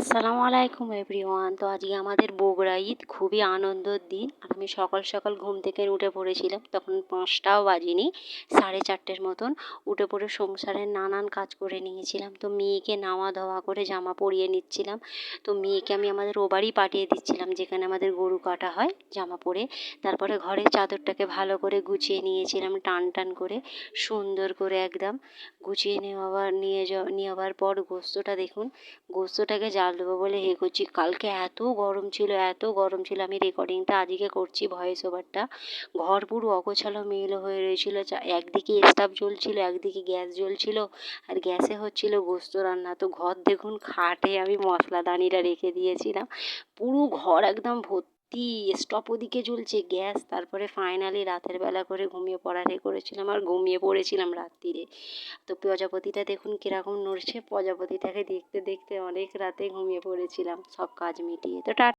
আসসালামু আলাইকুম এভরিওয়ান। তো আজকে আমাদের বগুড়া ঈদ, খুবই আনন্দের দিন। আর আমি সকাল সকাল ঘুম থেকে উঠে পড়েছিলাম, তখন 5টাও বাজেনি, 4:30 মতন উঠে পড়ে সংসারের নানান কাজ করে নিয়েছিলাম। তো মেয়েকে নাওয়া ধোয়া করে জামা পরিয়ে নিচ্ছিলাম। তো মেয়েকে আমি আমাদের ও বাড়ি পাঠিয়ে দিচ্ছিলাম, যেখানে আমাদের গরু কাটা হয়, জামা পরে। তারপরে ঘরের চাদরটাকে ভালো করে গুছিয়ে নিয়েছিলাম, টান টান করে সুন্দর করে একদম গুছিয়ে নেওয়ার পর গোস্তটা দেখুন, গোস্তটাকে জাল দেবো বলে করছি। কালকে এত গরম ছিল, এত গরম ছিল, আমি রেকর্ডিংটা আজকে করছি, ভয়েস ওভারটা। ঘর পুরো অগোছালো মেলো হয়ে রয়েছিল। একদিকে স্টাভ জ্বলছিল, একদিকে গ্যাস জ্বলছিল, আর গ্যাসে হচ্ছিল গোস্ত রান্না। তো ঘর দেখুন, খাটে আমি মশলাদানিটা রেখে দিয়েছিলাম, পুরো ঘর একদম ভর্তি। স্টপ ওদিকে জ্বলছে, গ্যাস। তারপরে ফাইনালি রাতের বেলা করে ঘুমিয়ে পড়ার করেছিলাম, আর ঘুমিয়ে পড়েছিলাম রাত্রিরে। তো প্রজাপতিটা দেখুন কীরকম নড়ছে, প্রজাপতিটাকে দেখতে দেখতে অনেক রাতে ঘুমিয়ে পড়েছিলাম, সব কাজ মিটিয়ে। তো